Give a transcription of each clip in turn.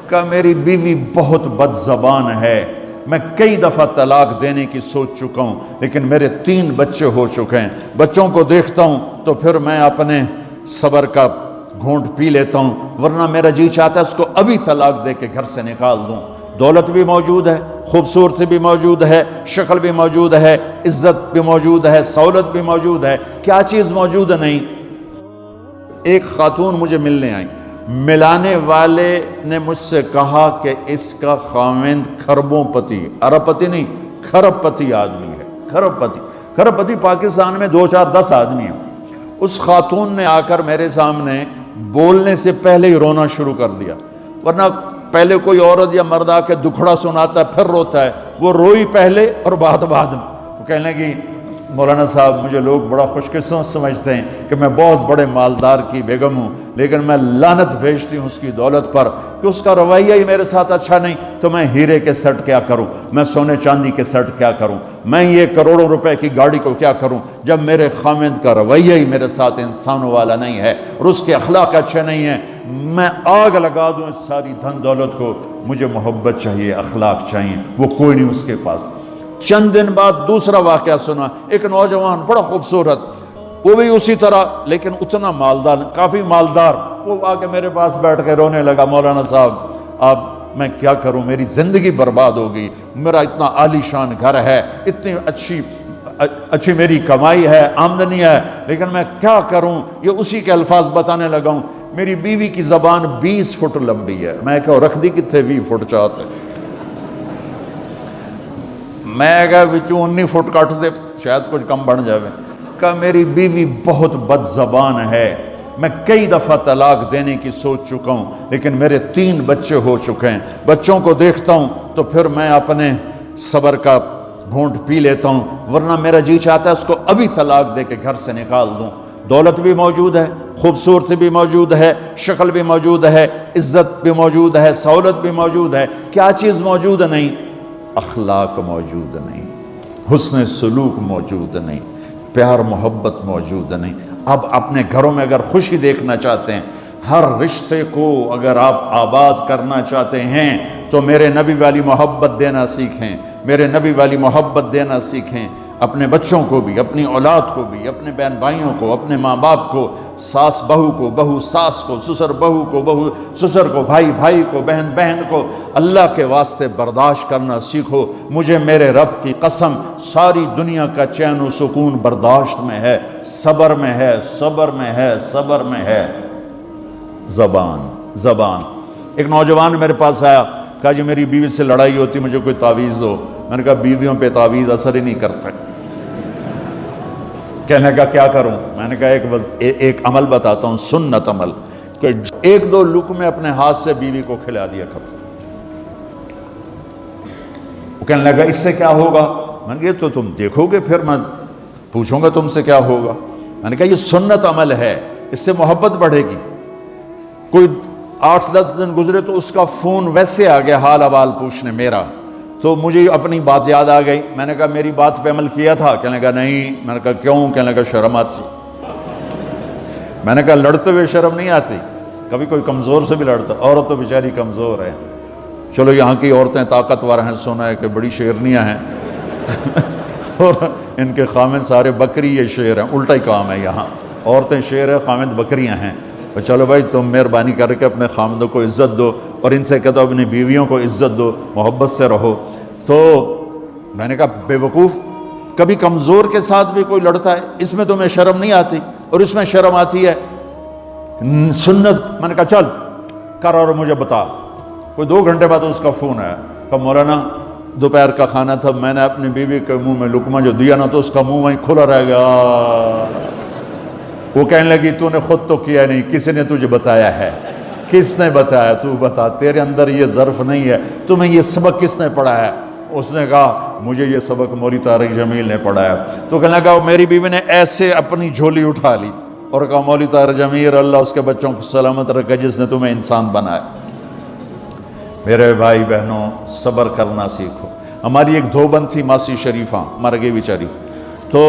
کہ میری بیوی بہت بد زبان ہے، میں کئی دفعہ طلاق دینے کی سوچ چکا ہوں لیکن میرے 3 بچے ہو چکے ہیں، بچوں کو دیکھتا ہوں تو پھر میں اپنے صبر کا گھونٹ پی لیتا ہوں، ورنہ میرا جی چاہتا ہے اس کو ابھی طلاق دے کے گھر سے نکال دوں۔ دولت بھی موجود ہے، خوبصورتی بھی موجود ہے، شکل بھی موجود ہے، عزت بھی موجود ہے، سہولت بھی موجود ہے، کیا چیز موجود نہیں؟ ایک خاتون مجھے ملنے آئی، ملانے والے نے مجھ سے کہا کہ اس کا خاوند کھربوں پتی، ارب پتی نہیں، کھرب پتی آدمی ہے، کھرب پتی۔ کھرب پتی پاکستان میں 2 4 10 آدمی ہیں۔ اس خاتون نے آ کر میرے سامنے بولنے سے پہلے ہی رونا شروع کر دیا، ورنہ پہلے کوئی عورت یا مرد آ کے دکھڑا سناتا ہے پھر روتا ہے، وہ روئی پہلے اور بعد میں وہ کہنے لگی مولانا صاحب مجھے لوگ بڑا خوش قسمت سمجھتے ہیں کہ میں بہت بڑے مالدار کی بیگم ہوں، لیکن میں لعنت بھیجتی ہوں اس کی دولت پر کہ اس کا رویہ ہی میرے ساتھ اچھا نہیں، تو میں ہیرے کے سیٹ کیا کروں، میں سونے چاندی کے سیٹ کیا کروں، میں یہ کروڑوں روپے کی گاڑی کو کیا کروں جب میرے خاوند کا رویہ ہی میرے ساتھ انسانوں والا نہیں ہے اور اس کے اخلاق اچھے نہیں ہیں۔ میں آگ لگا دوں اس ساری دھن دولت کو، مجھے محبت چاہیے، اخلاق چاہیے، وہ کوئی نہیں اس کے پاس۔ چند دن بعد دوسرا واقعہ سنا، ایک نوجوان بڑا خوبصورت، وہ بھی اسی طرح لیکن اتنا مالدار، کافی مالدار، وہ آ کے میرے پاس بیٹھ کے رونے لگا، مولانا صاحب اب میں کیا کروں، میری زندگی برباد ہو گئی، میرا اتنا عالی شان گھر ہے، اتنی اچھی میری کمائی ہے، آمدنی ہے، لیکن میں کیا کروں۔ یہ اسی کے الفاظ بتانے لگا ہوں، میری بیوی کی زبان 20 فٹ لمبی ہے، میں کہا رکھ دی کتنے 20 فٹ چاہتے، میں کہا وچوں 19 فٹ کٹ دے شاید کچھ کم بن جاوے، کہ میری بیوی بہت بد زبان ہے، میں کئی دفعہ طلاق دینے کی سوچ چکا ہوں لیکن میرے 3 بچے ہو چکے ہیں، بچوں کو دیکھتا ہوں تو پھر میں اپنے صبر کا گھونٹ پی لیتا ہوں، ورنہ میرا جی چاہتا ہے اس کو ابھی طلاق دے کے گھر سے نکال دوں۔ دولت بھی موجود ہے، خوبصورتی بھی موجود ہے، شکل بھی موجود ہے، عزت بھی موجود ہے، سہولت بھی موجود ہے، کیا چیز موجود نہیں؟ اخلاق موجود نہیں، حسن سلوک موجود نہیں، پیار محبت موجود نہیں۔ اب اپنے گھروں میں اگر خوشی دیکھنا چاہتے ہیں، ہر رشتے کو اگر آپ آباد کرنا چاہتے ہیں تو میرے نبی والی محبت دینا سیکھیں، میرے نبی والی محبت دینا سیکھیں، اپنے بچوں کو بھی، اپنی اولاد کو بھی، اپنے بہن بھائیوں کو، اپنے ماں باپ کو، ساس بہو کو، بہو ساس کو، سسر بہو کو، بہو سسر کو، بھائی بھائی کو، بہن بہن کو، اللہ کے واسطے برداشت کرنا سیکھو۔ مجھے میرے رب کی قسم ساری دنیا کا چین و سکون برداشت میں ہے، صبر میں ہے، صبر میں ہے، صبر میں ہے۔ زبان۔ ایک نوجوان میرے پاس آیا، کہا جی میری بیوی سے لڑائی ہوتی، مجھے کوئی تعویذ دو۔ میں نے کہا بیویوں پہ تعویذ اثر ہی نہیں کر سکتا۔ کہنے کا کیا کروں؟ میں نے کہا ایک عمل بتاتا ہوں، سنت عمل، کہ 1-2 لقمے اپنے ہاتھ سے بیوی کو کھلا دیا کرو۔ وہ کہنے لگا اس سے کیا ہوگا؟ میں نے کہا تو تم دیکھو گے، پھر میں پوچھوں گا تم سے کیا ہوگا۔ میں نے کہا یہ سنت عمل ہے، اس سے محبت بڑھے گی۔ کوئی 8-10 دن گزرے تو اس کا فون ویسے آ گیا حال احوال پوچھنے میرا، تو مجھے اپنی بات یاد آ گئی۔ میں نے کہا میری بات پہ عمل کیا تھا؟ کہنے لگا نہیں۔ میں نے کہا کیوں؟ کہنے لگا شرم آتی۔ میں نے کہا لڑتے ہوئے شرم نہیں آتی؟ کبھی کوئی کمزور سے بھی لڑتا، عورت تو بیچاری کمزور ہے، چلو یہاں کی عورتیں طاقتور ہیں، سنا ہے کہ بڑی شیرنیاں ہیں اور ان کے خامد سارے بکری یہ شیر ہیں، الٹا ہی کام ہے، یہاں عورتیں شیر ہے، خامد بکریاں ہیں۔ تو چلو بھائی تم مہربانی کر کے اپنے خامدوں کو عزت دو، اور ان سے کہتا ہوں اپنی بیویوں کو عزت دو، محبت سے رہو۔ تو میں نے کہا بے وقوف، کبھی کمزور کے ساتھ بھی کوئی لڑتا ہے، اس میں تمہیں شرم نہیں آتی اور اس میں شرم آتی ہے؟ سنت۔ میں نے کہا چل کر اور مجھے بتا۔ کوئی 2 گھنٹے بعد اس کا فون آیا، کہا مولانا دوپہر کا کھانا تھا، میں نے اپنی بیوی کے منہ میں لقمہ جو دیا نا تو اس کا منہ وہیں کھلا رہ گیا۔ وہ کہنے لگی تو نے خود تو کیا نہیں، کسی نے تجھے بتایا ہے؟ کس نے بتایا؟ تو بتا، تیرے اندر یہ ظرف نہیں ہے، تمہیں یہ سبق کس نے پڑھایا؟ اس نے کہا مجھے یہ سبق مولوی طارق جمیل نے پڑھایا۔ تو کہنے لگا میری بیوی نے ایسے اپنی جھولی اٹھا لی اور کہا مولوی طارق جمیل اللہ اس کے بچوں کو سلامت رکھے جس نے تمہیں انسان بنایا۔ میرے بھائی بہنوں صبر کرنا سیکھو۔ ہماری ایک دھوبند تھی ماسی شریفہ، مر گئی بیچاری، تو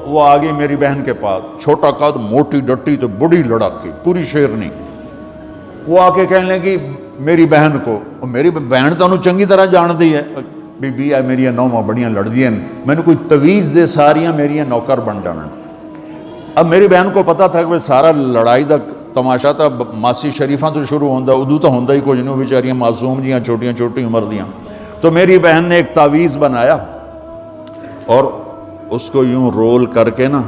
وہ آ گئی میری بہن کے پاس، چھوٹا قد، موٹی ڈٹی، تو بڑی لڑکی، پوری شیرنی۔ وہ آ کے کہنے لگی میری بہن کو، میری بہن تو انہوں چنگی طرح جان دی ہے، بی بی ہے میری نوواں بڑیاں لڑدیاں، میں نے کوئی تویز دے ساریاں میری نوکر بن جانا۔ اب میری بہن کو پتا تھا کہ سارا لڑائی دا تماشا تھا، ماسی شریفاں تو شروع ہوندہ، ادو تو ہوندہ ہی کچھ نہیں، بیچاریاں معصوم جیاں چھوٹیاں چھوٹی عمر دیاں۔ تو میری بہن نے ایک تعویذ بنایا اور اس کو یوں رول کر کے نا،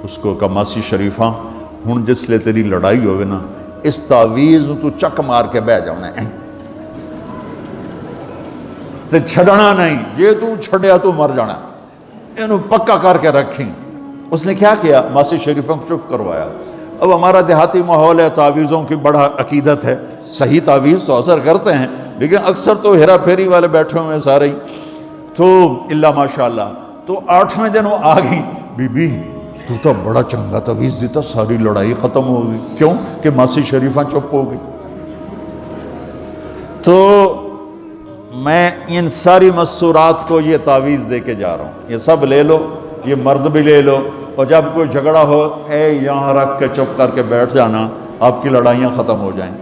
اس کو کہا ماسی شریفاں ہن جس لے تیری لڑائی ہوئے نا، اس تعویذ تو چک مار کے بہ جانا ہے تے چھڑنا نہیں، جے تو چھڑیا تو مر جانا، انہوں پکا کر کے رکھیں۔ اس نے کیا کیا؟ ماسی شریفوں کو چپ کروایا۔ اب ہمارا دیہاتی ماحول ہے، تعویذوں کی بڑا عقیدت ہے، صحیح تعویذ تو اثر کرتے ہیں لیکن اکثر تو ہیرا پھیری والے بیٹھے ہوئے ہیں سارے ہی، تو اللہ ماشاءاللہ۔ تو 8ویں دن وہ آ گئی، بی بی تو تو بڑا چنگا تعویذ دیتا، ساری لڑائی ختم ہو گئی۔ کیوں کہ ماسی شریفاں چپ ہو گئی۔ تو میں ان ساری مستورات کو یہ تعویذ دے کے جا رہا ہوں، یہ سب لے لو، یہ مرد بھی لے لو، اور جب کوئی جھگڑا ہو اے یہاں رکھ کے چپ کر کے بیٹھ جانا، آپ کی لڑائیاں ختم ہو جائیں۔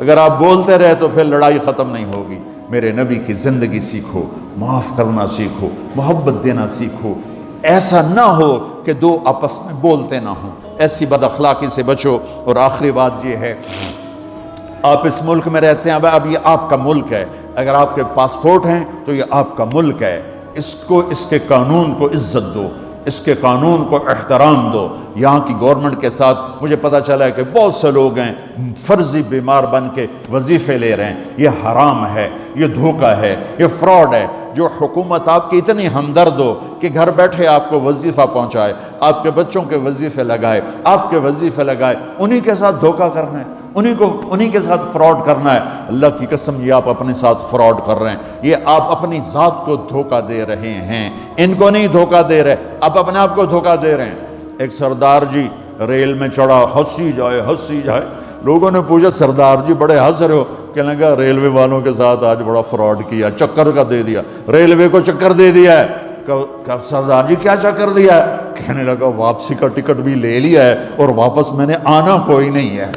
اگر آپ بولتے رہے تو پھر لڑائی ختم نہیں ہوگی۔ میرے نبی کی زندگی سیکھو، معاف کرنا سیکھو، محبت دینا سیکھو، ایسا نہ ہو کہ دو آپس میں بولتے نہ ہوں، ایسی بد اخلاقی سے بچو۔ اور آخری بات یہ ہے، آپ اس ملک میں رہتے ہیں، اب یہ آپ کا ملک ہے، اگر آپ کے پاسپورٹ ہیں تو یہ آپ کا ملک ہے، اس کو، اس کے قانون کو عزت دو، اس کے قانون کو احترام دو۔ یہاں کی گورنمنٹ کے ساتھ مجھے پتا چلا ہے کہ بہت سے لوگ ہیں فرضی بیمار بن کے وظیفے لے رہے ہیں، یہ حرام ہے، یہ دھوکہ ہے، یہ فراڈ ہے۔ جو حکومت آپ کی اتنی ہمدرد ہو کہ گھر بیٹھے آپ کو وظیفہ پہنچائے، آپ کے بچوں کے وظیفے لگائے، آپ کے وظیفے لگائے، انہی کے ساتھ دھوکہ کرنا ہے، انہی کے ساتھ فراڈ کرنا ہے۔ اللہ کی قسم یہ آپ اپنے ساتھ فراڈ کر رہے ہیں، یہ آپ اپنی ذات کو دھوکہ دے رہے ہیں، ان کو نہیں دھوکہ دے رہے، آپ اپنے آپ کو دھوکہ دے رہے ہیں۔ ایک سردار جی ریل میں چڑھا، ہنسی جائے، لوگوں نے پوچھا سردار جی بڑے ہنس رہے ہو؟ کہنے لگا ریلوے والوں کے ساتھ آج بڑا فراڈ کیا، چکر کا دے دیا، ریلوے کو چکر دے دیا ہے۔ کہ سردار جی کیا چکر دیا ہے؟ کہنے لگا واپسی کا ٹکٹ بھی لے لیا ہے اور واپس میں نے آنا کوئی نہیں ہے۔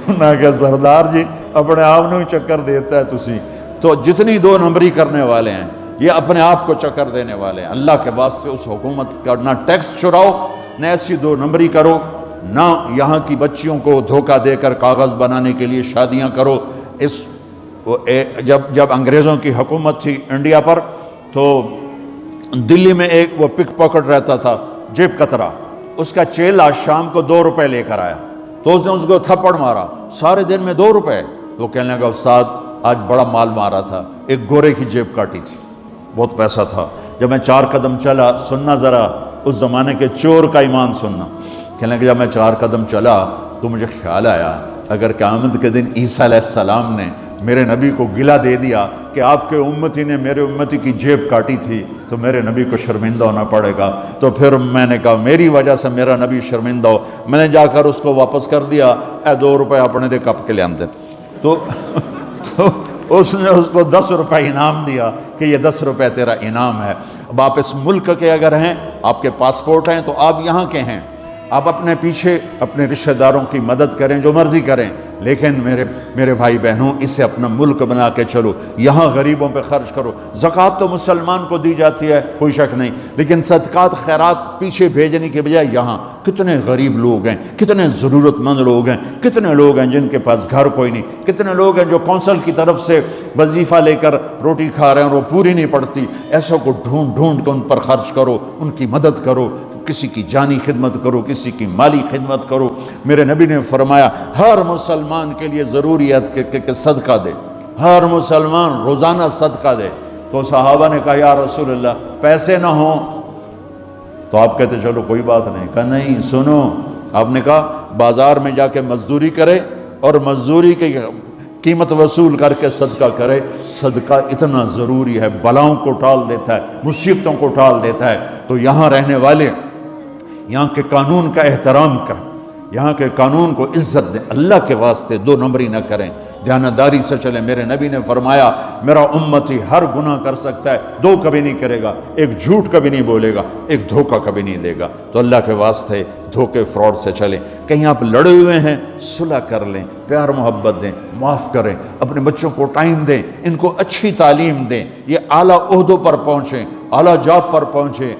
میں کہا سردار جی اپنے آپ نے چکر دیتا ہے تسی تو جتنی دو نمبری کرنے والے ہیں یہ اپنے آپ کو چکر دینے والے ہیں۔ اللہ کے واسطے اس حکومت کا نہ ٹیکس چراؤ، نہ ایسی دو نمبری کرو، نہ یہاں کی بچیوں کو دھوکہ دے کر کاغذ بنانے کے لیے شادیاں کرو۔ جب انگریزوں کی حکومت تھی انڈیا پر تو دلی میں ایک وہ پک پاکٹ رہتا تھا جیب کترا، اس کا چیلا شام کو 2 روپے لے کر آیا تو اس نے اس کو تھپڑ مارا، سارے دن میں 2 روپے۔ وہ کہنے لگا استاد آج بڑا مال مارا تھا، ایک گورے کی جیب کاٹی تھی، بہت پیسہ تھا۔ جب میں 4 قدم چلا، سننا ذرا اس زمانے کے چور کا ایمان سننا، کہنے لگا جب میں 4 قدم چلا تو مجھے خیال آیا اگر قیامت کے دن عیسیٰ علیہ السلام نے میرے نبی کو گلہ دے دیا کہ آپ کے امتی نے میرے امتی کی جیب کاٹی تھی تو میرے نبی کو شرمندہ ہونا پڑے گا۔ تو پھر میں نے کہا میری وجہ سے میرا نبی شرمندہ ہو، میں نے جا کر اس کو واپس کر دیا، اے 2 روپے اپنے دے کپ کے لے آندے۔ تو اس نے اس کو 10 روپے انعام دیا کہ یہ 10 روپے تیرا انعام ہے۔ اب آپ اس ملک کے اگر ہیں، آپ کے پاسپورٹ ہیں تو آپ یہاں کے ہیں، آپ اپنے پیچھے اپنے رشتہ داروں کی مدد کریں، جو مرضی کریں، لیکن میرے بھائی بہنوں اسے اپنا ملک بنا کے چلو، یہاں غریبوں پہ خرچ کرو۔ زکوٰۃ تو مسلمان کو دی جاتی ہے کوئی شک نہیں، لیکن صدقات خیرات پیچھے بھیجنے کے بجائے یہاں کتنے غریب لوگ ہیں، کتنے ضرورت مند لوگ ہیں، کتنے لوگ ہیں جن کے پاس گھر کوئی نہیں، کتنے لوگ ہیں جو کونسل کی طرف سے وظیفہ لے کر روٹی کھا رہے ہیں اور وہ پوری نہیں پڑتی، ایسوں کو ڈھونڈ کے ان پر خرچ کرو، ان کی مدد کرو، کسی کی جانی خدمت کرو، کسی کی مالی خدمت کرو۔ میرے نبی نے فرمایا ہر مسلمان کے لیے ضروری ہے کہ صدقہ دے، ہر مسلمان روزانہ صدقہ دے۔ تو صحابہ نے کہا یا رسول اللہ پیسے نہ ہوں تو آپ کہتے چلو کوئی بات نہیں۔ کہا نہیں سنو، آپ نے کہا بازار میں جا کے مزدوری کرے اور مزدوری کی قیمت وصول کر کے صدقہ کرے، صدقہ اتنا ضروری ہے، بلاؤں کو ٹال دیتا ہے، مصیبتوں کو ٹال دیتا ہے۔ تو یہاں رہنے والے یہاں کے قانون کا احترام کریں، یہاں کے قانون کو عزت دیں، اللہ کے واسطے 2 نمبری نہ کریں۔ دیانتداری سے چلیں۔ میرے نبی نے فرمایا میرا امتی ہر گناہ کر سکتا ہے، 2 کبھی نہیں کرے گا، ایک جھوٹ کبھی نہیں بولے گا، ایک دھوکہ کبھی نہیں دے گا۔ تو اللہ کے واسطے دھوکے فراڈ سے چلیں۔ کہیں آپ لڑے ہوئے ہیں صلح کر لیں، پیار محبت دیں، معاف کریں، اپنے بچوں کو ٹائم دیں، ان کو اچھی تعلیم دیں، یہ اعلیٰ عہدوں پر پہنچیں، اعلیٰ جاب پر پہنچیں۔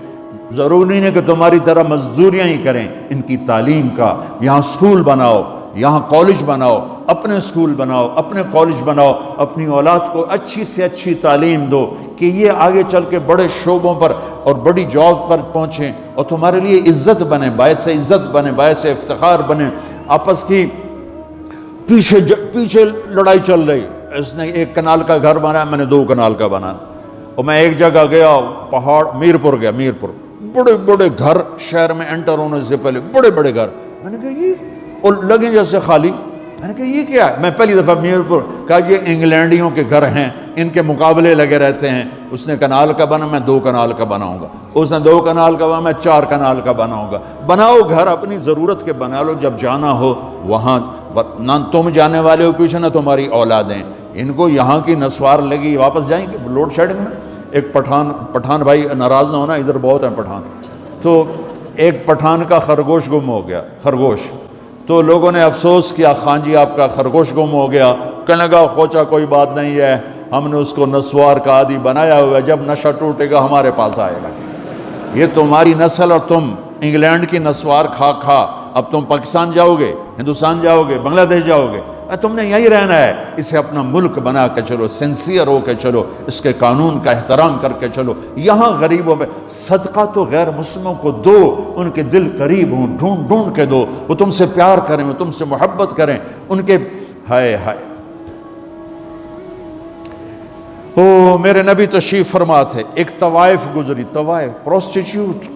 ضروری نہیں کہ تمہاری طرح مزدوریاں ہی کریں، ان کی تعلیم کا یہاں سکول بناؤ، یہاں کالج بناؤ، اپنے سکول بناؤ، اپنے کالج بناؤ، اپنی اولاد کو اچھی سے اچھی تعلیم دو کہ یہ آگے چل کے بڑے شعبوں پر اور بڑی جاب پر پہنچیں اور تمہارے لیے عزت بنے، باعث عزت بنے، باعث افتخار بنے۔ آپس کی پیچھے لڑائی چل رہی، اس نے 1 کنال کا گھر بنایا، میں نے 2 کنال کا بنایا، اور میں ایک جگہ گیا، پہاڑ میرپور گیا، میرپور بڑے بڑے گھر شہر میں انٹر ہونے سے پہلے، بڑے بڑے گھر، میں نے کہا یہ، اور لگے جیسے خالی، میں نے کہا یہ کیا ہے؟ میں پہلی دفعہ میرپور کہا یہ انگلینڈیوں کے گھر ہیں، ان کے مقابلے لگے رہتے ہیں، اس نے کنال کا بنا، میں 2 کنال کا بناؤں گا، اس نے 2 کنال کا بنا، میں 4 کنال کا بناؤں گا۔ بناؤ گھر اپنی ضرورت کے بنا لو، جب جانا ہو وہاں، نہ تم جانے والے ہو پیچھے نہ تمہاری اولادیں، ان کو یہاں کی نسوار لگی، واپس جائیں گے لوڈ شیڈنگ میں۔ ایک پٹھان بھائی ناراض نہ ہونا، ادھر بہت ہیں پٹھان، تو ایک پٹھان کا خرگوش گم ہو گیا، خرگوش، تو لوگوں نے افسوس کیا، خان جی آپ کا خرگوش گم ہو گیا، کہنے لگا خوچا کوئی بات نہیں ہے، ہم نے اس کو نسوار کا عادی بنایا ہوا ہے، جب نشہ ٹوٹے گا ہمارے پاس آئے گا۔ یہ تمہاری نسل اور تم انگلینڈ کی نسوار کھا کھا اب تم پاکستان جاؤ گے، ہندوستان جاؤ گے، بنگلہ دیش جاؤ گے، تم نے یہی رہنا ہے۔ اسے اپنا ملک بنا کے چلو، سنسیئر ہو کے چلو، اس کے قانون کا احترام کر کے چلو۔ یہاں غریبوں میں صدقہ تو غیر مسلموں کو دو، ان کے دل قریب ہوں، ڈھونڈ ڈھونڈ کے دو، وہ تم سے پیار کریں، وہ تم سے محبت کریں، ان کے ہائے ہائے۔ او میرے نبی تشریف فرما تھے، ایک طوائف گزری، طوائف پروسٹیٹیوٹ،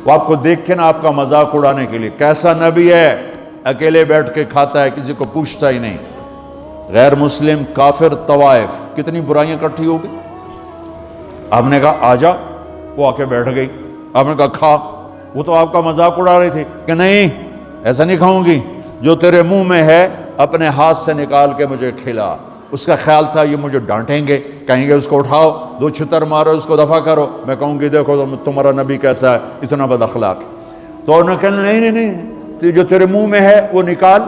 وہ آپ کو دیکھ کے نا آپ کا مذاق اڑانے کے لیے، کیسا نبی ہے، اکیلے بیٹھ کے کھاتا ہے، کسی کو پوچھتا ہی نہیں۔ غیر مسلم، کافر، طوائف، کتنی برائیاں اکٹھی ہو گئی۔ آپ نے کہا آ جا، وہ آ کے بیٹھ گئی، آپ نے کہا کھا، وہ تو آپ کا مذاق اڑا رہی تھی کہ نہیں ایسا نہیں کھاؤں گی، جو تیرے منہ میں ہے اپنے ہاتھ سے نکال کے مجھے کھلا۔ اس کا خیال تھا یہ مجھے ڈانٹیں گے، کہیں گے اس کو اٹھاؤ، 2 چھتر مارو، اس کو دفع کرو، میں کہوں گی دیکھو تمہارا نبی کیسا ہے، اتنا بد اخلاق۔ تو انہوں نے کہا نہیں، جو تیرے منہ میں ہے وہ نکال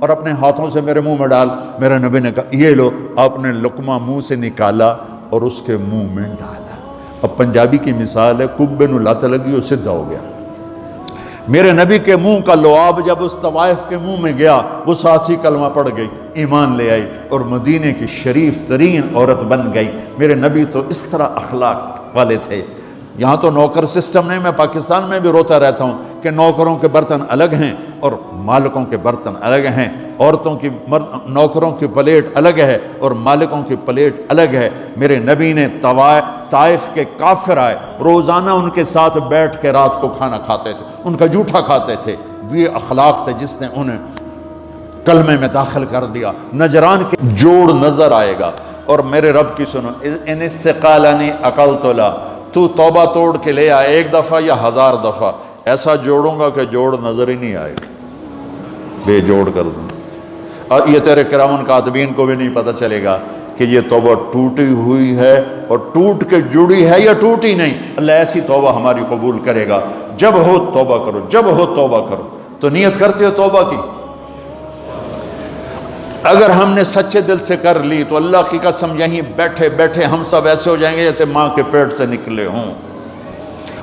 اور اپنے ہاتھوں سے میرے منہ میں ڈال۔ میرے نبی نے کہا یہ لو، آپ نے لقمہ منہ سے نکالا اور اس کے منہ میں ڈالا۔ اب پنجابی کی مثال ہے، کبے نو لت لگی، وہ سدھا ہو گیا۔ میرے نبی کے منہ کا لعاب جب اس طوائف کے منہ میں گیا، وہ ساتھ ہی کلمہ پڑھ گئی، ایمان لے آئی اور مدینے کی شریف ترین عورت بن گئی۔ میرے نبی تو اس طرح اخلاق والے تھے۔ یہاں تو نوکر سسٹم نہیں، میں پاکستان میں بھی روتا رہتا ہوں کہ نوکروں کے برتن الگ ہیں اور مالکوں کے برتن الگ ہیں، عورتوں کی نوکروں کی پلیٹ الگ ہے اور مالکوں کی پلیٹ الگ ہے۔ میرے نبی نے طائف کے کافر آئے، روزانہ ان کے ساتھ بیٹھ کے رات کو کھانا کھاتے تھے، ان کا جھوٹا کھاتے تھے۔ یہ اخلاق تھے جس نے انہیں کلمے میں داخل کر دیا۔ نجران کے جوڑ نظر آئے گا، اور میرے رب کی سنو، ان استقالنی عقلت لا، تو توبہ توڑ کے لے آئے 1 دفعہ یا 1000 دفعہ، ایسا جوڑوں گا کہ جوڑ نظر ہی نہیں آئے گا، بے جوڑ کر دوں۔ اور یہ تیرے کرام کاتبین کو بھی نہیں پتہ چلے گا کہ یہ توبہ ٹوٹی ہوئی ہے اور ٹوٹ کے جڑی ہے یا ٹوٹی نہیں۔ اللہ ایسی توبہ ہماری قبول کرے گا۔ جب ہو توبہ کرو، جب ہو توبہ کرو۔ تو نیت کرتے ہو توبہ کی؟ اگر ہم نے سچے دل سے کر لی تو اللہ کی قسم یہیں بیٹھے بیٹھے ہم سب ایسے ہو جائیں گے جیسے ماں کے پیٹ سے نکلے ہوں۔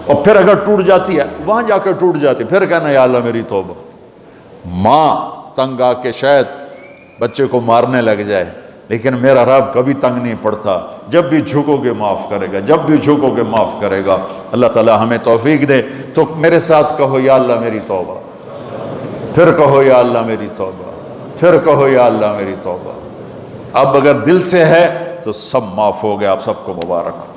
اور پھر اگر ٹوٹ جاتی ہے، وہاں جا کے ٹوٹ جاتی، پھر کہنا یا اللہ میری توبہ۔ ماں تنگ آ کے شاید بچے کو مارنے لگ جائے، لیکن میرا رب کبھی تنگ نہیں پڑتا، جب بھی جھکو گے معاف کرے گا، جب بھی جھکو گے معاف کرے گا۔ اللہ تعالی ہمیں توفیق دے۔ تو میرے ساتھ کہو یا اللہ میری توبہ، پھر کہو یا اللہ میری توبہ، پھر کہو یا اللہ میری توبہ۔ اب اگر دل سے ہے تو سب معاف ہو گیا۔ آپ سب کو مبارک ہو۔